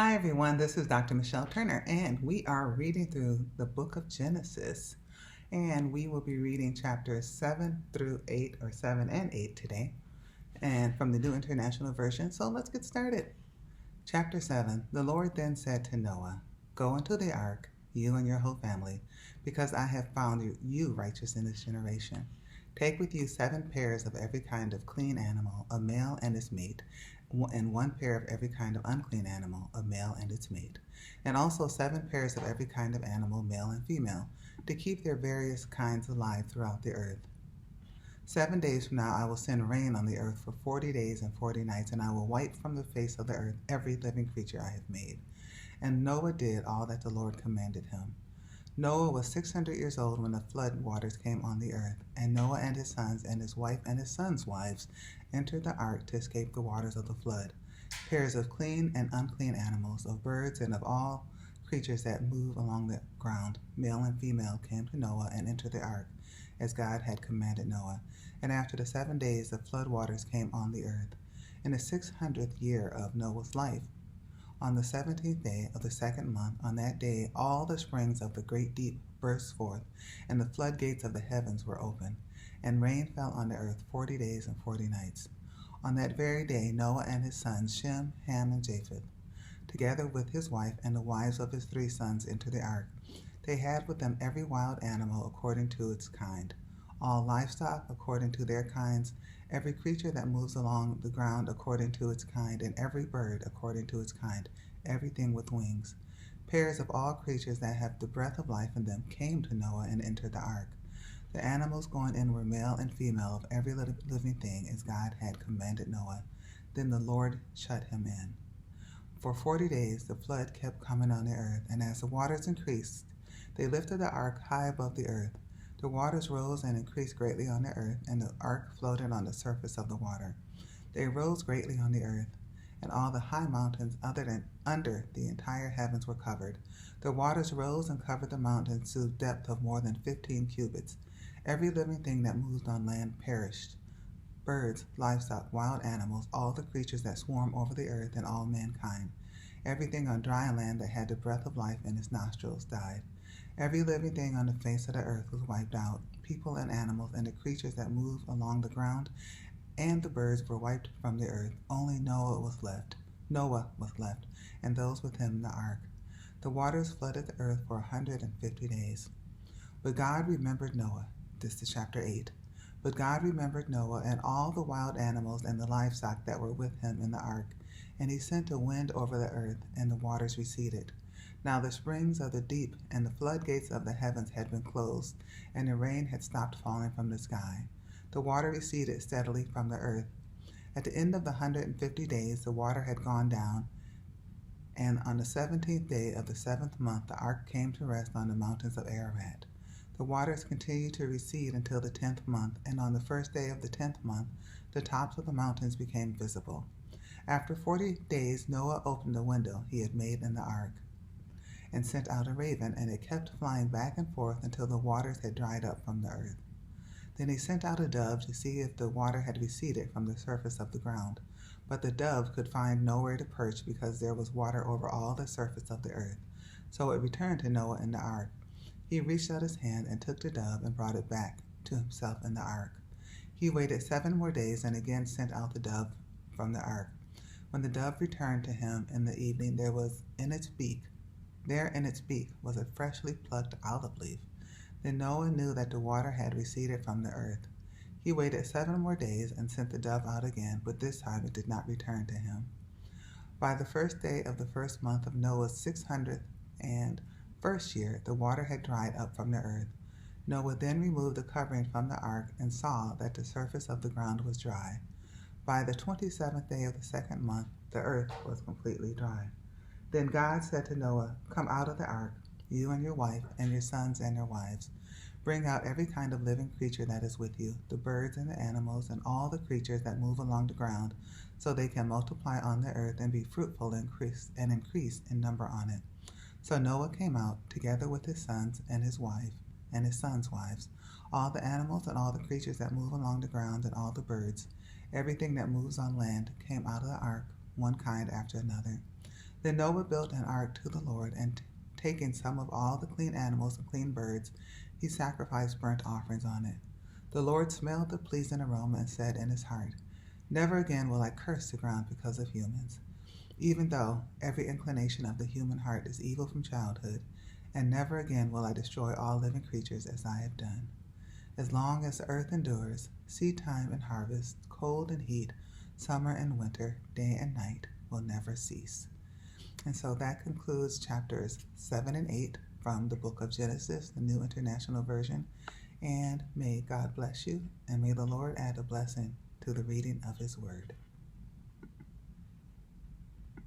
Hi everyone, this is Dr. Michele Turner, and we are reading through the book of Genesis. And we will be reading chapters 7 through 8, or 7 and 8 today, and from the New International Version. So let's get started. Chapter 7. The Lord then said to Noah, "Go into the ark, you and your whole family, because I have found you righteous in this generation. Take with you 7 pairs of every kind of clean animal, a male and its mate, and 1 pair of every kind of unclean animal, a male and its mate, and also 7 pairs of every kind of animal, male and female, to keep their various kinds alive throughout the earth. 7 days from now I will send rain on the earth for 40 days and 40 nights, and I will wipe from the face of the earth every living creature I have made." And Noah did all that the Lord commanded him. Noah was 600 years old when the flood waters came on the earth, and Noah and his sons and his wife and his sons' wives entered the ark to escape the waters of the flood. Pairs of clean and unclean animals, of birds and of all creatures that move along the ground, male and female, came to Noah and entered the ark, as God had commanded Noah. And after the 7 days the flood waters came on the earth. In the 600th year of Noah's life, on the 17th day of the 2nd month, on that day all the springs of the great deep burst forth, and the floodgates of the heavens were opened, and rain fell on the earth 40 days and 40 nights. On that very day Noah and his sons Shem, Ham, and Japheth, together with his wife and the wives of his 3 sons, entered the ark. They had with them every wild animal according to its kind, all livestock according to their kinds, every creature that moves along the ground according to its kind, and every bird according to its kind, everything with wings. Pairs of all creatures that have the breath of life in them came to Noah and entered the ark. The animals going in were male and female of every living thing, as God had commanded Noah. Then the Lord shut him in. For 40 days the flood kept coming on the earth, and as the waters increased, they lifted the ark high above the earth. The waters rose and increased greatly on the earth, and the ark floated on the surface of the water. They rose greatly on the earth, and all the high mountains under the entire heavens were covered. The waters rose and covered the mountains to a depth of more than 15 cubits. Every living thing that moved on land perished. Birds, livestock, wild animals, all the creatures that swarm over the earth, and all mankind. Everything on dry land that had the breath of life in its nostrils died. Every living thing on the face of the earth was wiped out. People and animals and the creatures that move along the ground and the birds were wiped from the earth. Only Noah was left, and those with him in the ark. The waters flooded the earth for 150 days. But God remembered Noah. This is chapter 8. But God remembered Noah and all the wild animals and the livestock that were with him in the ark. And he sent a wind over the earth, and the waters receded. Now the springs of the deep and the floodgates of the heavens had been closed, and the rain had stopped falling from the sky. The water receded steadily from the earth. At the end of the 150 days the water had gone down, and on the 17th day of the 7th month the ark came to rest on the mountains of Ararat. The waters continued to recede until the 10th month, and on the 1st day of the 10th month the tops of the mountains became visible. After 40 days Noah opened the window he had made in the ark, and sent out a raven, and it kept flying back and forth until the waters had dried up from the earth. Then he sent out a dove to see if the water had receded from the surface of the ground. But the dove could find nowhere to perch, because there was water over all the surface of the earth. So it returned to Noah in the ark. He reached out his hand and took the dove and brought it back to himself in the ark. He waited 7 more days and again sent out the dove from the ark. When the dove returned to him in the evening, there in its beak was a freshly plucked olive leaf. Then Noah knew that the water had receded from the earth. He waited 7 more days and sent the dove out again, but this time it did not return to him. By the 1st day of the 1st month of Noah's 601st year, the water had dried up from the earth. Noah then removed the covering from the ark and saw that the surface of the ground was dry. By the 27th day of the 2nd month, the earth was completely dry. Then God said to Noah, "Come out of the ark, you and your wife and your sons and their wives. Bring out every kind of living creature that is with you, the birds and the animals and all the creatures that move along the ground, so they can multiply on the earth and be fruitful and increase in number on it." So Noah came out, together with his sons and his wife and his sons' wives, all the animals and all the creatures that move along the ground and all the birds. Everything that moves on land came out of the ark, one kind after another. Then Noah built an ark to the Lord, and taking some of all the clean animals and clean birds, he sacrificed burnt offerings on it. The Lord smelled the pleasing aroma and said in his heart, "Never again will I curse the ground because of humans, even though every inclination of the human heart is evil from childhood, and never again will I destroy all living creatures as I have done. As long as the earth endures, seed time and harvest, cold and heat, summer and winter, day and night will never cease." And so that concludes chapters 7 and 8 from the book of Genesis, the New International Version. And may God bless you, and may the Lord add a blessing to the reading of his word.